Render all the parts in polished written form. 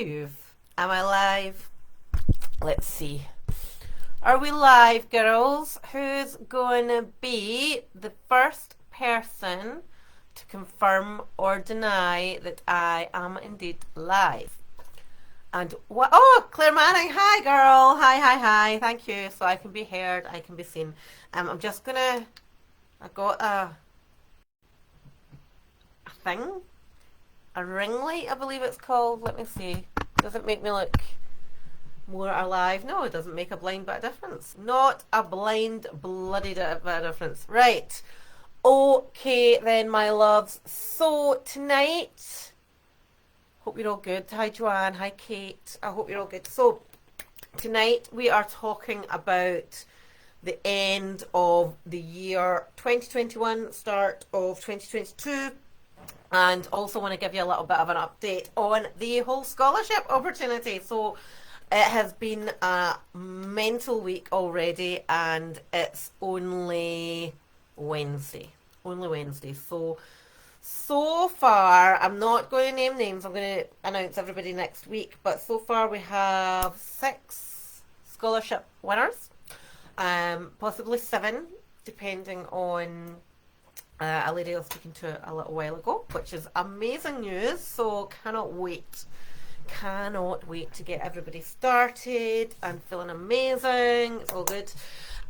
live? Am I live? Let's see. Are we live, girls? Who's going to be the first person to confirm or deny that I am indeed live? And what? Oh, Claire Manning. Hi, girl. Hi. Thank you. So I can be heard. I can be seen. I'm just gonna. I got a thing, a ring light, I believe it's called. Let me see. Does it make me look more alive? No, it doesn't make a blind bit of difference. Not a blind bloody bit of difference. Right. Okay then, my loves. So tonight, hope you're all good. Hi Joanne. Hi Kate. I hope you're all good. So tonight we are talking about the end of the year 2021, start of 2022, and also want to give you a little bit of an update on the whole scholarship opportunity. So it has been a mental week already, and it's only Wednesday. So far, I'm not going to name names. I'm going to announce everybody next week. But so far, we have 6 scholarship winners. Possibly 7, depending on a lady I was speaking to a little while ago, which is amazing news. So cannot wait to get everybody started. I'm feeling amazing. It's all good.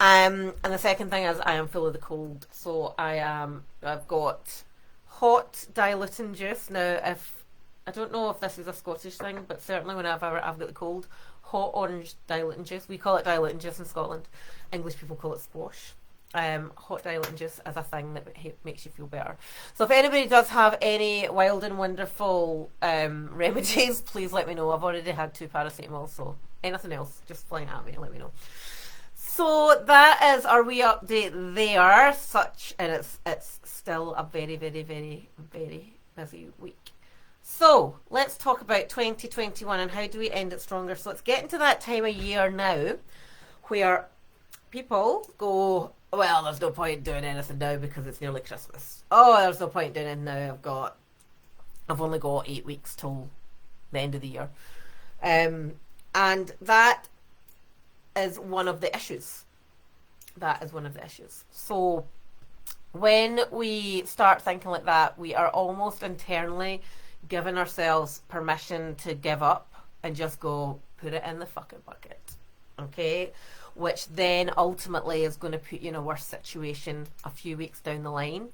And the second thing is I am full of the cold. So I've got hot diluting juice. Now, if I don't know if this is a Scottish thing, but certainly whenever I've got the cold, hot orange diluting juice. We call it diluting juice in Scotland. English people call it squash. Hot diluting juice is a thing that makes you feel better. So if anybody does have any wild and wonderful remedies, please let me know. I've already had 2 paracetamol, so anything else, just fling at me and let me know. So that is our wee update there. And it's still a very, very, very, very busy week. So let's talk about 2021 and how do we end it stronger. So it's getting to that time of year now where people go, well, there's no point doing anything now because it's nearly Christmas. Oh, there's no point doing it now. I've only got 8 weeks till the end of the year. And that is one of the issues. So when we start thinking like that, we are almost internally giving ourselves permission to give up and just go, put it in the fucking bucket. Okay? Which then ultimately is going to put you in a worse situation a few weeks down the line.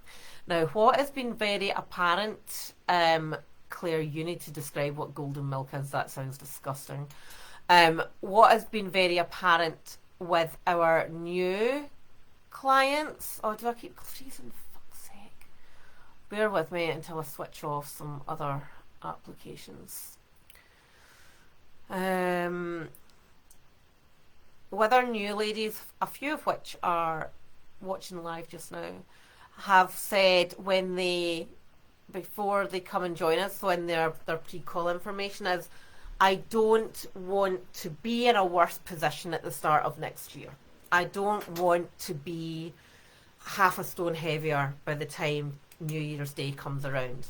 Now, what has been very apparent, Claire, you need to describe what golden milk is. That sounds disgusting. What has been very apparent with our new clients. Oh, do I keep freezing? Fuck's sake. Bear with me until I switch off some other applications. With our new ladies, a few of which are watching live just now, have said before they come and join us, so in their pre-call information is, I don't want to be in a worse position at the start of next year. I don't want to be half a stone heavier by the time New Year's Day comes around.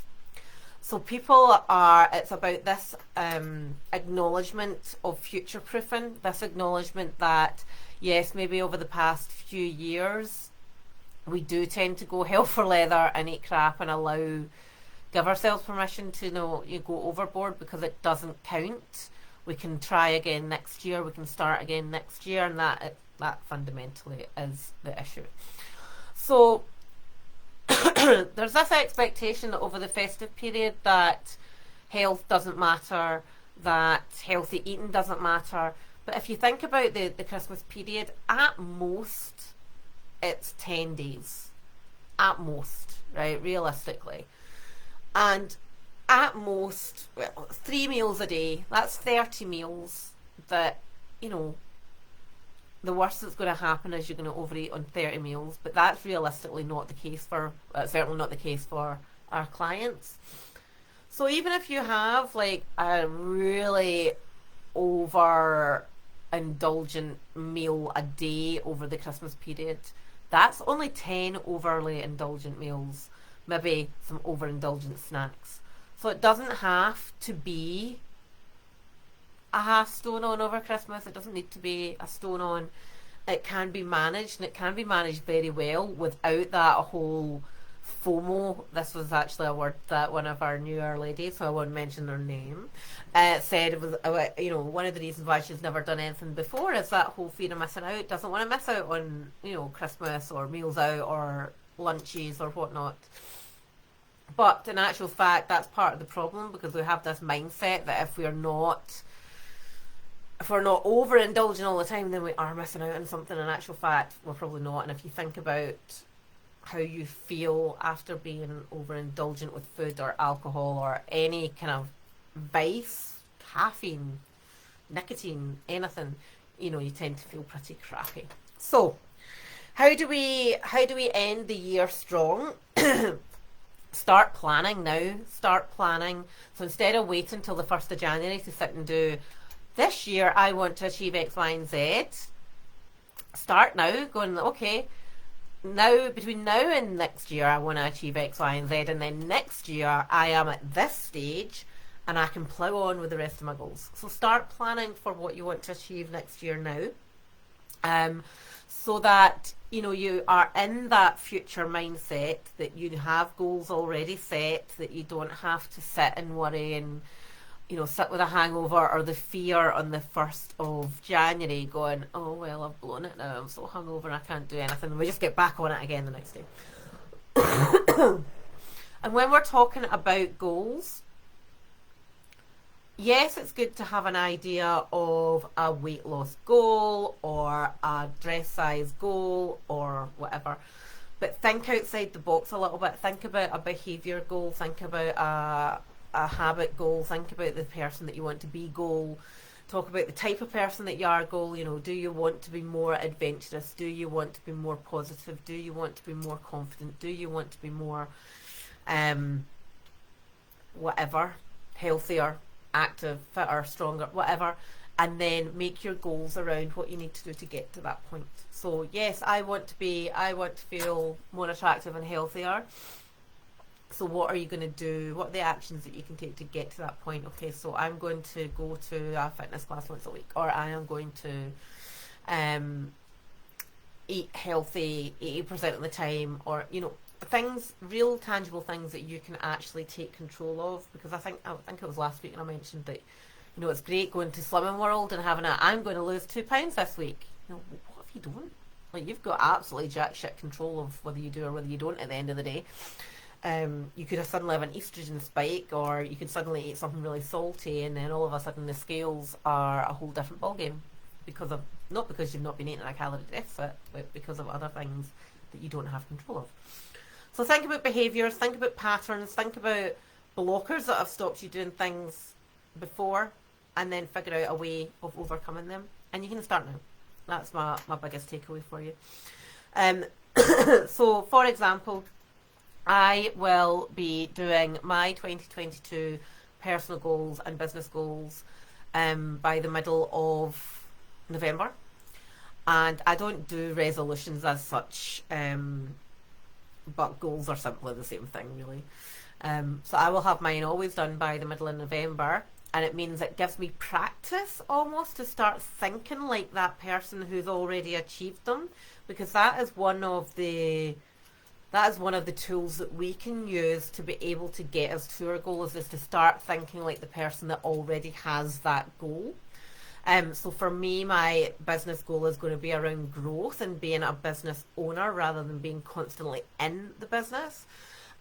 So it's about this acknowledgement of future-proofing, this acknowledgement that, yes, maybe over the past few years, we do tend to go hell for leather and eat crap and give ourselves permission to go overboard because it doesn't count. We can try again next year, we can start again next year, and that fundamentally is the issue. So there's this expectation that over the festive period that health doesn't matter, that healthy eating doesn't matter. But if you think about the Christmas period, at most it's 10 days. At most, right, realistically. And at most, 3 meals a day, that's 30 meals that, the worst that's going to happen is you're going to overeat on 30 meals, but that's realistically not the case certainly not the case for our clients. So even if you have like a really over indulgent meal a day over the Christmas period, that's only 10 overly indulgent meals, maybe some overindulgent snacks. So it doesn't have to be stone on over Christmas. It doesn't need to be a stone on. It can be managed, and it can be managed very well without that whole FOMO. This was actually a word that one of our newer ladies, so I won't mention her name, said it was, one of the reasons why she's never done anything before is that whole fear of missing out. Doesn't want to miss out on, Christmas or meals out or lunches or whatnot. But in actual fact, that's part of the problem, because we have this mindset that if we're not overindulging all the time, then we are missing out on something. In actual fact, we're probably not. And if you think about how you feel after being overindulgent with food or alcohol or any kind of vice, caffeine, nicotine, anything, you tend to feel pretty crappy. So, how do we end the year strong? Start planning now. Start planning. So instead of waiting till the 1st of January to sit and do, this year I want to achieve X, Y, and Z, start now, going, okay, now between now and next year I want to achieve X, Y, and Z, and then next year I am at this stage and I can plough on with the rest of my goals. So start planning for what you want to achieve next year now. So that you are in that future mindset, that you have goals already set, that you don't have to sit and worry and sit with a hangover or the fear on the 1st of January going, oh well, I've blown it now, I'm so hungover and I can't do anything, and we just get back on it again the next day. And when we're talking about goals, yes, it's good to have an idea of a weight loss goal or a dress size goal or whatever. But think outside the box a little bit. Think about a behaviour goal. Think about a habit goal. Think about the person that you want to be goal. Talk about the type of person that you are goal. Do you want to be more adventurous? Do you want to be more positive? Do you want to be more confident? Do you want to be more whatever, healthier, active, fitter, stronger, whatever, and then make your goals around what you need to do to get to that point. So yes, I want to feel more attractive and healthier. So what are you going to do? What are the actions that you can take to get to that point? Okay, so I'm going to go to a fitness class once a week, or I am going to eat healthy 80% of the time, or things, real tangible things that you can actually take control of. Because I think it was last week and I mentioned that it's great going to Slimming World and having I'm going to lose 2 pounds this week. What if you don't? Like, you've got absolutely jack shit control of whether you do or whether you don't at the end of the day. You could have suddenly have an estrogen spike, or you could suddenly eat something really salty, and then all of a sudden the scales are a whole different ballgame, not because you've not been eating a calorie deficit, but because of other things that you don't have control of. So think about behaviours, think about patterns, think about blockers that have stopped you doing things before, and then figure out a way of overcoming them. And you can start now. That's my biggest takeaway for you. So, for example, I will be doing my 2022 personal goals and business goals by the middle of November. And I don't do resolutions as such, but goals are simply the same thing, really. So I will have mine always done by the middle of November, and it means it gives me practice almost to start thinking like that person who's already achieved them, because that is one of the tools that we can use to be able to get us to our goals, is to start thinking like the person that already has that goal. So for me, my business goal is going to be around growth and being a business owner rather than being constantly in the business.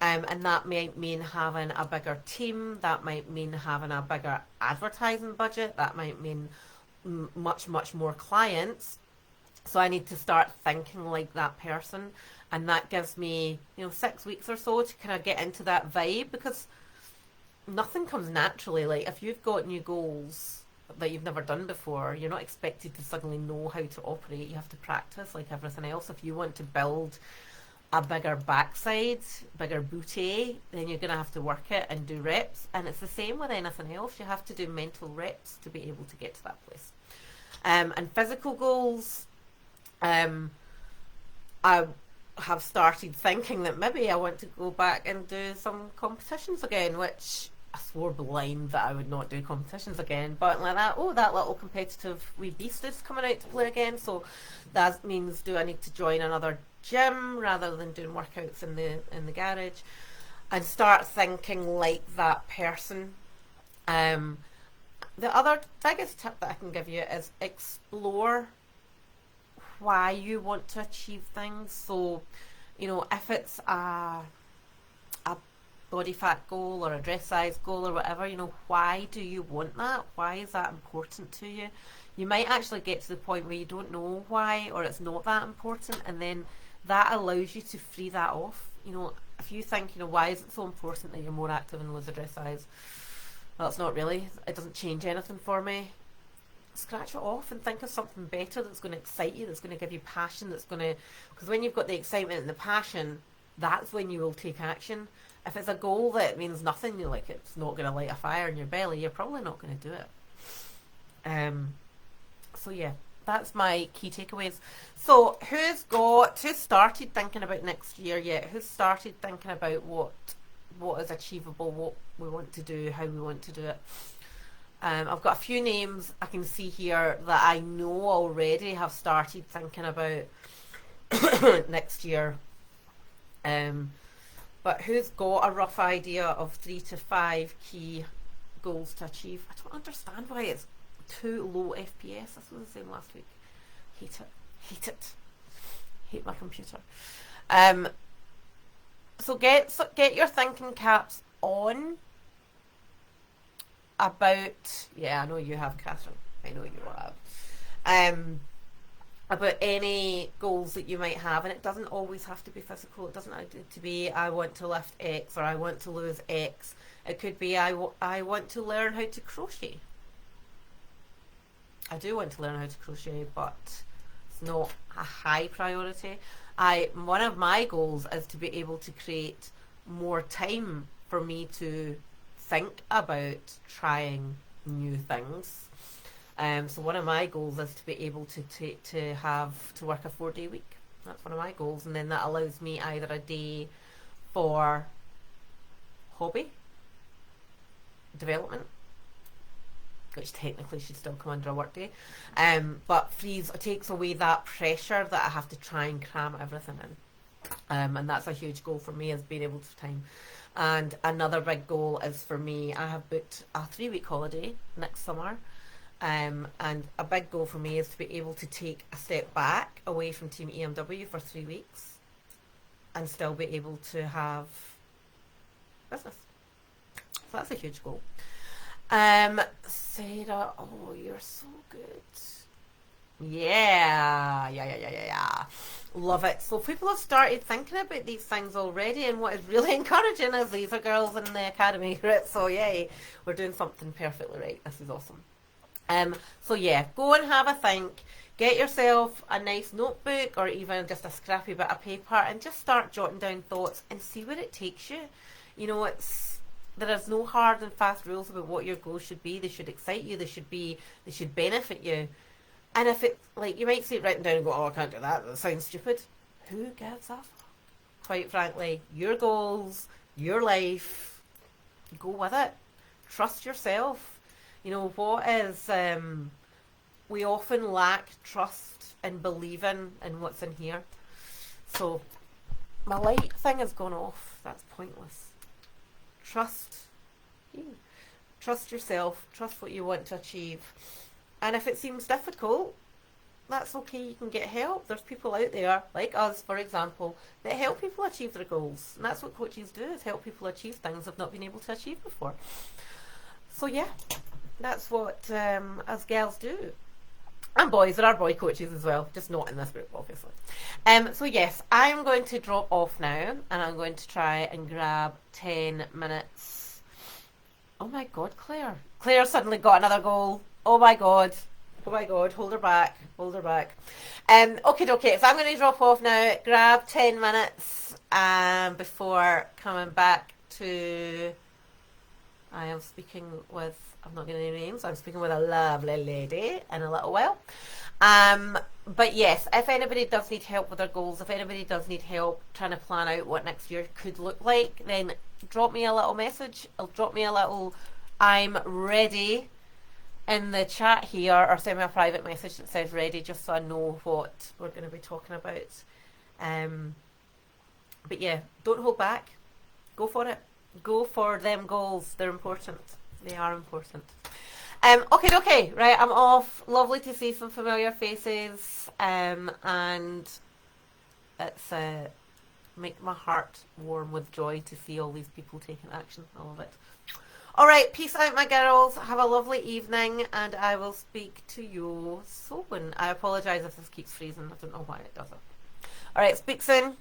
And that might mean having a bigger team. That might mean having a bigger advertising budget. That might mean much, much more clients. So I need to start thinking like that person. And that gives me, 6 weeks or so to kind of get into that vibe, because nothing comes naturally. Like, if you've got new goals that you've never done before, you're not expected to suddenly know how to operate. You have to practice like everything else. If you want to build a bigger backside, bigger booty, then you're going to have to work it and do reps. And it's the same with anything else. You have to do mental reps to be able to get to that place. And physical goals, I have started thinking that maybe I want to go back and do some competitions again, which I swore blind that I would not do competitions again. But like that, oh, that little competitive wee beast is coming out to play again. So that means, do I need to join another gym rather than doing workouts in the garage? And start thinking like that person. The other biggest tip that I can give you is explore why you want to achieve things. So, if it's a body fat goal or a dress size goal or whatever, why do you want that? Why is that important to you? You might actually get to the point where you don't know why, or it's not that important, and then that allows you to free that off. If you think, why is it so important that you're more active and lose a dress size? Well, it's not really. It doesn't change anything for me. Scratch it off and think of something better that's going to excite you, that's going to give you passion, because when you've got the excitement and the passion, that's when you will take action. If it's a goal that means nothing, it's not going to light a fire in your belly, you're probably not going to do it. So yeah, that's my key takeaways. So who's started thinking about next year yet? Who's started thinking about what is achievable, what we want to do, how we want to do it? I've got a few names I can see here that I know already have started thinking about next year. But who's got a rough idea of 3 to 5 key goals to achieve? I don't understand why it's too low FPS. That's what I was saying last week. Hate it. Hate my computer. So get your thinking caps on about, I know you have, Catherine. I know you have. About any goals that you might have, and it doesn't always have to be physical. It doesn't have to be I want to lift X or I want to lose X. It could be I want to learn how to crochet. I do want to learn how to crochet, but it's not a high priority. One of my goals is to be able to create more time for me to think about trying new things. So one of my goals is to be able to work a 4-day week. That's one of my goals, and then that allows me either a day for hobby development, which technically should still come under a work day, but takes away that pressure that I have to try and cram everything in. And that's a huge goal for me, is being able to have time. And another big goal is for me, I have booked a 3-week holiday next summer. And a big goal for me is to be able to take a step back away from Team EMW for 3 weeks and still be able to have business. So that's a huge goal. Sarah, oh, you're so good. Yeah. Love it. So people have started thinking about these things already, and what is really encouraging is these are girls in the academy, right? So yay, we're doing something perfectly right. This is awesome. So yeah, go and have a think. Get yourself a nice notebook or even just a scrappy bit of paper and just start jotting down thoughts and see where it takes you. There is no hard and fast rules about what your goals should be. They should excite you. They should benefit you. And if it, you might see it written down and go, oh, I can't do that. That sounds stupid. Who gives a fuck? Quite frankly, your goals, your life, go with it. Trust yourself. What is, we often lack trust and believing in what's in here. So, my light thing has gone off. That's pointless. Trust yourself. Trust what you want to achieve. And if it seems difficult, that's okay. You can get help. There's people out there, like us, for example, that help people achieve their goals. And that's what coaches do, is help people achieve things they've not been able to achieve before. So yeah, that's what us girls do. And boys, there are boy coaches as well, just not in this group, obviously. So yes, I'm going to drop off now, and I'm going to try and grab 10 minutes. Oh my God, Claire. Claire suddenly got another goal. Oh my God, hold her back. Okay, so I'm going to drop off now, grab 10 minutes before coming back to... I am speaking with, I'm not going to name names, I'm speaking with a lovely lady in a little while. But yes, if anybody does need help with their goals, if anybody does need help trying to plan out what next year could look like, then drop me a little message. Drop me a little "I'm ready" in the chat here, or send me a private message that says "ready," just so I know what we're going to be talking about. But yeah, don't hold back. Go for it. Go for them goals. They're important. They are important. Okay, right, I'm off. Lovely to see some familiar faces. And it's make my heart warm with joy to see all these people taking action. I love it. All right, peace out, my girls. Have a lovely evening, and I will speak to you soon. I apologise if this keeps freezing. I don't know why it does it. All right, speak soon.